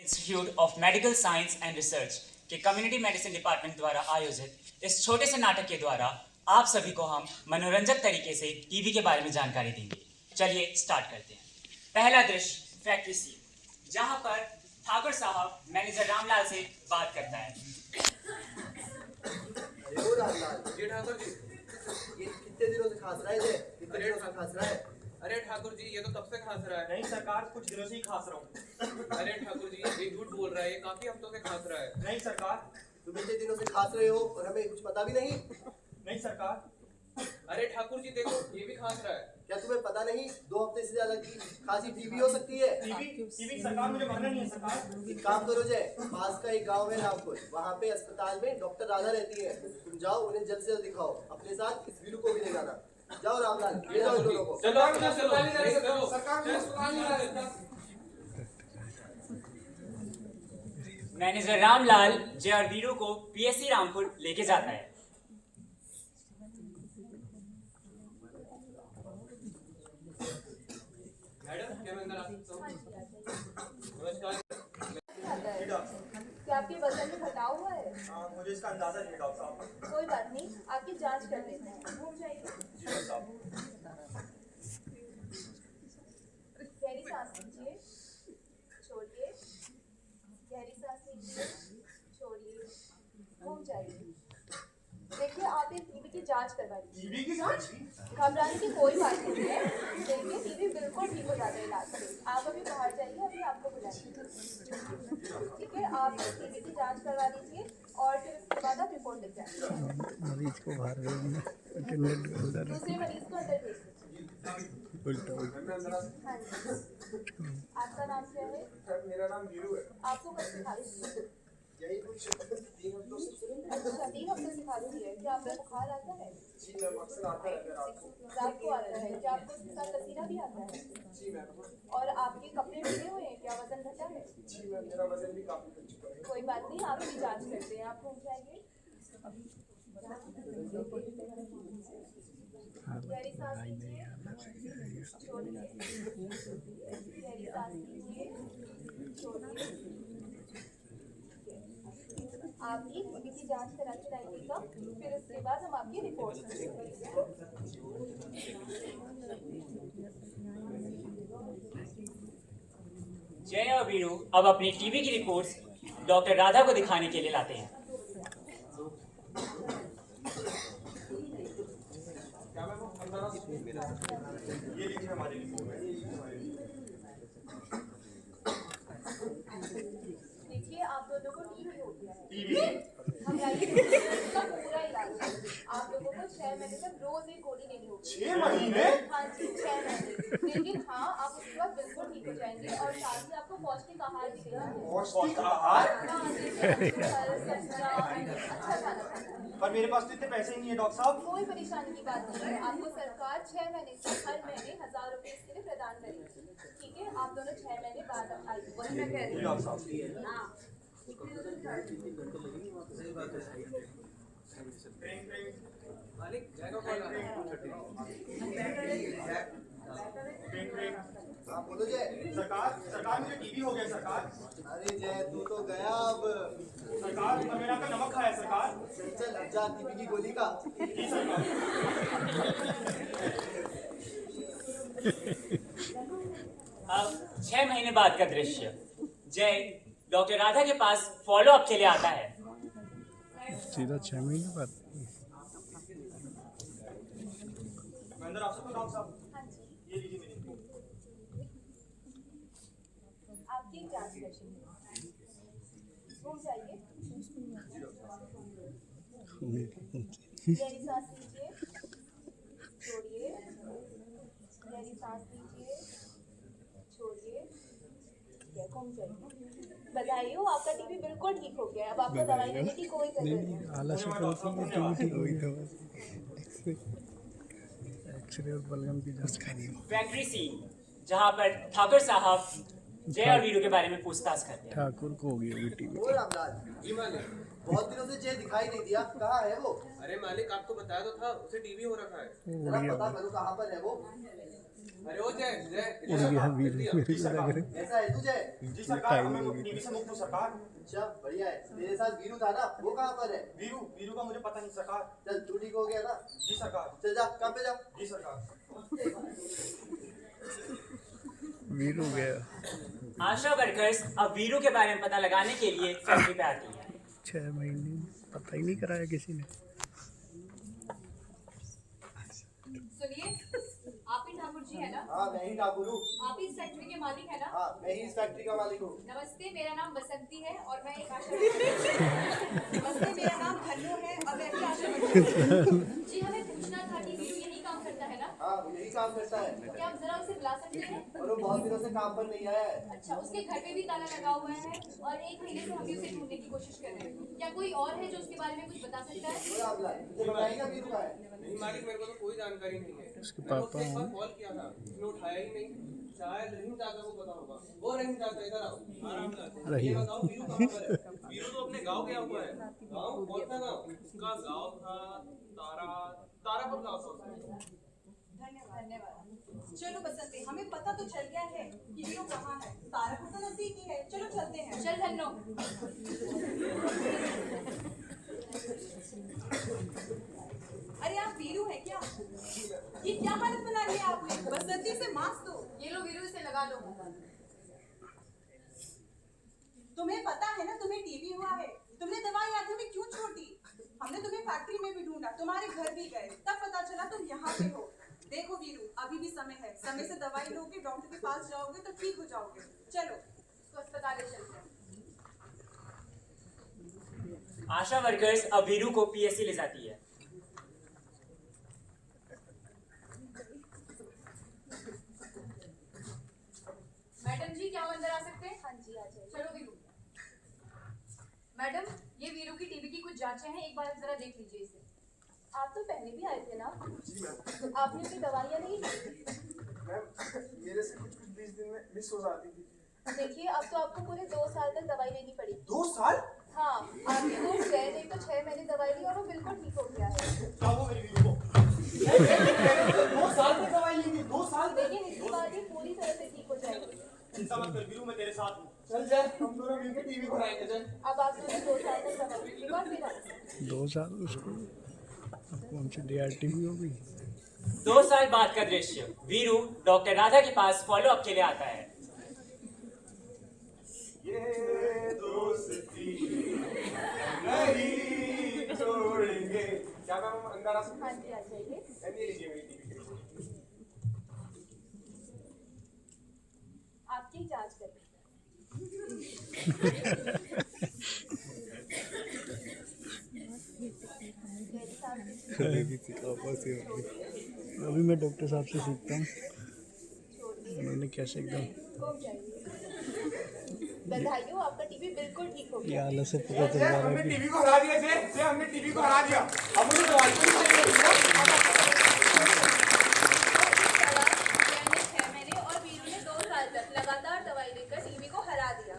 Institute of medical science and research के community medicine department द्वारा आयोजित इस छोटे से नाटक के द्वारा आप सभी को हम मनोरंजक तरीके से टीबी के बारे में जानकारी देंगे। चलिए स्टार्ट करते हैं। पहला दृश्य फैक्ट्री सीन, जहां पर ठाकुर साहब मैनेजर रामलाल से बात करता है। जी ठाकुर जी, ये कितने दिनों से खांस रहा है? कितने दिनों से खांस रहा है? अरे ठाकुर जी, ये तो कब से खांस रहा है। नहीं सरकार, कुछ दिनों से ही खांस रहा हूँ। अरे ठाकुर जी, ये झूठ बोल रहा है, ये काफी हफ्तों से खांस रहा है। नहीं सरकार। तुम इतने दिनों से खांस रहे हो और हमें कुछ पता भी नहीं? नहीं सरकार। अरे ठाकुर जी देखो, ये भी खांस रहा है। क्या तुम्हें पता नहीं 2 हफ्ते से ज्यादा की खांसी टीबी हो सकती है? टीबी सरकार, मुझे मरना नहीं है सरकार। एक काम करो जय, पास का एक गांव है रामपुर, वहाँ पे अस्पताल में डॉक्टर राधा रहती है। तुम जाओ, उन्हें जल्द से जल्द दिखाओ। अपने साथ इस वीरू को भी ले जाना। जाओ रामलाल, ले जाओ इन दोनों को। चलो मैनेजर रामलाल जय और वीरू को पीएससी रामपुर लेके जाता है। मैडम, क्या मैं अंदर आ सकता हूँ? नमस्कार। क्या आपके वजन में घटाव हुआ है? मुझे इसका अंदाजा नहीं डॉक्टर साहब। कोई बात नहीं, आपकी जांच कर लेते हैं। घूम जाइए। जी डॉक्टर साहब। गहरी सांस लीजिए, छोड़िए। गहरी सांस लीजिए, छोड़िए। घूम जाइए। देखिए, आप एक टीबी की जांच करवा लीजिए। टीबी की जांच? घबराने की कोई बात नहीं है। देखिए, टीबी बिल्कुल ठीक हो जाता है इलाज से। आप अभी बाहर जाइए, अभी आपको बुलाएंगे। ठीक है, आप टीबी की जांच करवा लीजिए और फिर उसके बाद आप रिपोर्ट लिख जाएंगे। मरीज को बाहर दूसरे मरीज को अंदर भेज दीजिए। हाँ जी। आपका नाम क्या है? मेरा नाम वीरू है। आपको कब से खांसी है? यही कुछ 3 हफ्तों से। अच्छा, 3 हफ्ते से खांसी है। क्या आपको बुखार आता है? जी मैम, अक्सर आता है रात को। रात को आता है। क्या आपको उसके साथ पसीना भी आता है? जी मैम। और आपके कपड़े ढीले हुए हैं? क्या वजन घटा है? जी मैम, मेरा वजन भी काफी घट चुका है। कोई बात नहीं, आपकी जांच करते हैं। आप घूम जाइए। गहरी सांस लीजिए, छोड़िए। गहरी सांस लीजिए, छोड़िए। आप एक टीबी की जांच करा के लाइएगा, फिर उसके बाद हम आपकी रिपोर्ट करेंगे। जय और वीरू अब अपनी टीबी की रिपोर्ट्स डॉक्टर राधा को दिखाने के लिए लाते हैं। ये लीजिए हमारी रिपोर्ट। देखिए, आप दोनों को टीबी हो गया है। टीबी? इसका पूरा इलाज है। आप लोगों को 6 महीने तक रोज एक गोली लेनी होगी। 6 महीने? हाँ जी, 6 महीने। लेकिन हाँ, आप उसके बाद बिल्कुल ठीक हो जाएंगे और साथ ही आपको पौष्टिक आहार भी देना है। पौष्टिक आहार? हाँ, जैसे फल, सब्जियाँ, अच्छा खाना खाना है। पर मेरे पास तो इतने पैसे ही नहीं है डॉक्टर साहब। कोई परेशानी की बात नहीं है। आपको सरकार 6 महीने से हर महीने 1000 रुपए इसके लिए प्रदान करेगी। ठीक है, आप दोनों 6 महीने बाद आइए। वही मैं कह रही जी हूँ। डॉक्टर साहब। हाँ। मालिक, जाएगा कॉल आ रहा है। हाँ बोलो जय। सरकार मुझे टीबी हो गया सरकार। अरे जय, तू तो गया अब। सरकार तो मेरा का नमक खाया सरकार। चल चल, अब जा टीबी की गोली का। जी सरकार। अब 6 महीने बाद का दृश्य, जय डॉक्टर राधा के पास फॉलो अप के लिए आता है। सीधा 6 महीने बाद। मैं अंदर आ सकता हूँ डॉक्टर साहब? हाँ जी। ये लीजिए मेरी रिपोर्ट। आपकी जांच कर घूम जाइए। गहरी सांस लीजिए, छोड़िए। गहरी सांस लीजिए, छोड़िए। घूम जाइए। बधाई हो, आपका टीबी बिल्कुल ठीक हो गया है। अब आपको दवाई लेने की कोई जरूरत नहीं। आला से ठीक हो गई। एक्सरे और बलगम की जांच करी। फैक्ट्री सीन, जहां पर ठाकुर साहब जय और वीरू के बारे में पूछताछ करते हैं। ठाकुर को हो गया बेटी ओ रामलाल, जी मालिक, बहुत दिनों से जय दिखाई नहीं दिया, कहाँ है वो? अरे मालिक आपको बताया तो था, उसे टीवी हो रखा है। जरा पता करो कहाँ पर है वो? अरे ओ जय जय उड़ गया वीरू मेरे को लग रहा है ऐसा है तू जय? जी सरकार, हमें टीवी से मुक्त हूँ सरकार। अच्छा बढ़िया है। तेरे साथ वीरू था ना, वो कहाँ पर है? वीरू वीरू का मुझे पता नहीं सरकार। चल तू ठीक हो गया ना? जी सरकार। चल जा, काम पे जा। जी सरकार। वीरू गया। आशा वर्कर्स अब वीरू के बारे में पता लगाने के लिए फैक्ट्री पे आती है। 6 महीने पता ही नहीं कराया किसी ने। सुनिए, आप ही ठाकुर जी है ना? हाँ मैं ही ठाकुर हूँ। आप ही इस फैक्ट्री के मालिक है ना? हाँ मैं ही इस फैक्ट्री का मालिक हूँ। नमस्ते, मेरा नाम बसंती है और मैं एक आशा नमस्ते, मेरा नाम धन्नो है और मैं भी आशा जी हमें पूछना था कि वीरू यही काम करता है ना? हाँ वो यही काम करता है। क्या आप जरा उसे बुला सकते हैं? और वो बहुत दिनों से काम पर नहीं आया है। अच्छा, उसके घर पे भी ताला लगा हुआ है और 1 महीने से हम भी उसे ढूंढने की कोशिश कर रहे हैं। क्या कोई और है जो उसके बारे में कुछ बता सकता है? ओ रामलाल, तुझे बताएगा वीरू कहाँ है? नहीं मालिक, मेरे को तो कोई जानकारी नहीं है। उसके मैंने पापा उससे एक बार हैं। कॉल किया था, उसने उठाया ही नहीं। शायद रहीम चाचा को पता होगा। वो रहीम चाचा इधर आओ। रहीम। ये बताओ वीरू कहाँ पर है? वीरू तो अपने गांव गया हुआ है। गांव कौन सा गांव? उसका गांव था तारापुर गांव था उसका। धन्यवाद। चलो बसंती, हमें पता तो चल गया है कि वीरू कहाँ है। तारापुर तो नजदीक ही है, चलो चलते हैं। चल धन्नो। अरे आप वीरू है क्या? ये क्या हालत बना ली है आपने? बसंती से मास्क दो। ये लो वीरू, इसे लगा लो। तुम्हें पता है ना तुम्हें टीबी हुआ है। तुमने दवाई आधे में क्यों छोड़ दी? हमने तुम्हें फैक्ट्री में भी ढूंढा, तुम्हारे घर भी गए, तब पता चला तुम यहाँ पे हो। देखो वीरू, अभी भी समय है। समय से दवाई लोगे, डॉक्टर के पास जाओगे तो ठीक हो जाओगे। चलो इसको अस्पताल ले चलते हैं। आशा वर्कर्स अब वीरू को पीएससी ले जाती है। मैडम जी, क्या हम अंदर आ सकते हैं? हाँ जी आ जाइए। चलो वीरू। मैडम, ये वीरू की टीबी की कुछ जांचें हैं, एक बार जरा देख लीजिए इसे। आप तो पहले भी आए थे ना? जी मैम। आपने अपनी दवाइयाँ नहीं ली? मैम मेरे से कुछ 20 दिन में मिस हो जाती थी। देखिए, अब तो आपको पूरे 2 साल तक दवाई लेनी पड़ेगी। 2 साल? हाँ, आपकी वो 6 नहीं तो 6 महीने दवाई ली और वो बिल्कुल ठीक हो गया है। क्या वो मेरी वीरू को? 2 साल तक दवाई लेंगे, 2 साल तक? लेकिन इसके बाद ये पूरी तरह से ठीक हो जाएगी। चिंता मत कर वीरू, मैं तेरे साथ हूँ। चल जा, हम दोनों मिलकर टीवी बनाएंगे। चल। अब आप दोनों 2 साल तक दवाई लीजिए और फिर आइए। 2 साल उसको अब कौन सी डीआरटी भी हो गई। 2 साल बाद का दृश्य। वीरू डॉक्टर राधा के पास फॉलो अप के लिए आता है। ये दोस्ती नहीं छोड़ेंगे। क्या मैम हम अंदर आ सकते हाँ जी आ जाइए। हैं? ये लीजिए मेरी टीवी। आपकी जांच करें। अभी मैं डॉक्टर साहब से सीखता हूँ उन्होंने कैसे एकदम बधाई हो, आपका टीबी बिल्कुल ठीक हो ये गया। हालत से पता चल रहा है हमने कि टीवी को हरा दिया जे हमने टीवी को हरा दिया। अब मुझे दवाई तो नहीं चाहिए। जय ने 6 महीने और वीरू ने 2 साल तक लगातार दवाई लेकर टीबी को हरा दिया।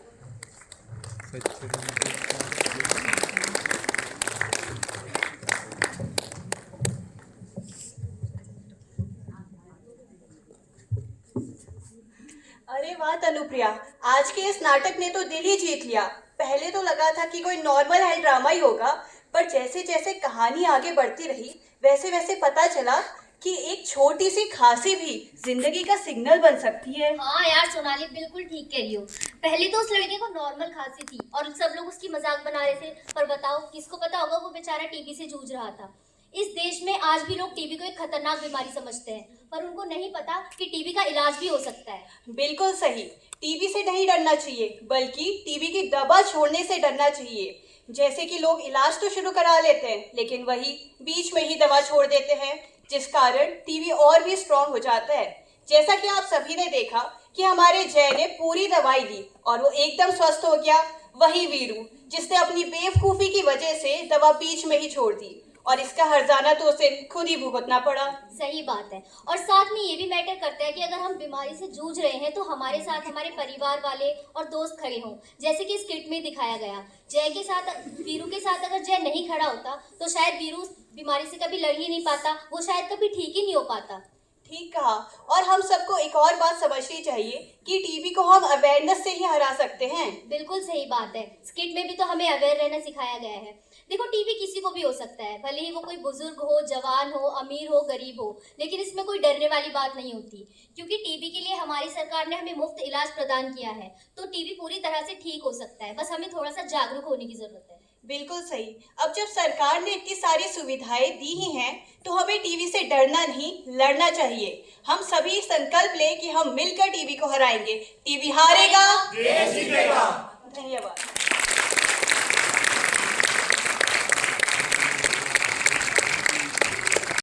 अरे वाह तनुप्रिया, आज के इस नाटक ने तो दिल ही जीत लिया। पहले तो लगा था कि कोई नॉर्मल है ड्रामा ही होगा, पर जैसे जैसे कहानी आगे बढ़ती रही वैसे वैसे पता चला कि एक छोटी सी खांसी भी जिंदगी का सिग्नल बन सकती है। हाँ यार सोनाली बिल्कुल ठीक कह रही हो। पहले तो उस लड़के को नॉर्मल खांसी थी और सब लोग उसकी मजाक बना रहे थे, पर बताओ किसको पता होगा वो बेचारा टीबी से जूझ रहा था। इस देश में आज भी लोग टीबी को एक खतरनाक बीमारी समझते हैं, पर उनको नहीं पता कि टीबी का इलाज भी हो सकता है। बिल्कुल सही, टीबी से नहीं डरना चाहिए बल्कि टीबी की दवा छोड़ने से डरना चाहिए। जैसे कि लोग इलाज तो शुरू करा लेते हैं लेकिन वही बीच में ही दवा छोड़ देते हैं, जिस कारण टीबी और भी स्ट्रांग हो जाता है। जैसा कि आप सभी ने देखा कि हमारे जय ने पूरी दवाई ली और वो एकदम स्वस्थ हो गया। वही वीरू जिसने अपनी बेवकूफ़ी की वजह से दवा बीच में ही छोड़ दी, और इसका हर्जाना तो उसे खुद ही भुगतना पड़ा। सही बात है। और साथ में ये भी मैटर करता है कि अगर हम बीमारी से जूझ रहे हैं तो हमारे साथ हमारे परिवार वाले और दोस्त खड़े हों। जैसे कि स्किट में दिखाया गया, जय के साथ, वीरू के साथ अगर जय नहीं खड़ा होता तो शायद वीरू बीमारी से कभी लड़ ही नहीं पाता, वो शायद कभी ठीक ही नहीं हो पाता। ठीक कहा। और हम सबको एक और बात समझनी चाहिए कि टीबी को हम अवेयरनेस से ही हरा सकते हैं। बिल्कुल सही बात है। स्किट में भी तो हमें अवेयर रहना सिखाया गया है। देखो, टीबी किसी को भी हो सकता है, भले ही वो कोई बुजुर्ग हो, जवान हो, अमीर हो, गरीब हो, लेकिन इसमें कोई डरने वाली बात नहीं होती, क्योंकि टीबी के लिए हमारी सरकार ने हमें मुफ्त इलाज प्रदान किया है। तो टीबी पूरी तरह से ठीक हो सकता है, बस हमें थोड़ा सा जागरूक होने की जरूरत है। बिल्कुल सही। अब जब सरकार ने इतनी सारी सुविधाएं दी ही हैं, तो हमें टीबी से डरना नहीं, लड़ना चाहिए। हम सभी संकल्प लें कि हम मिलकर टीबी को हराएंगे। टीबी हारेगा, देश जीतेगा। धन्यवाद।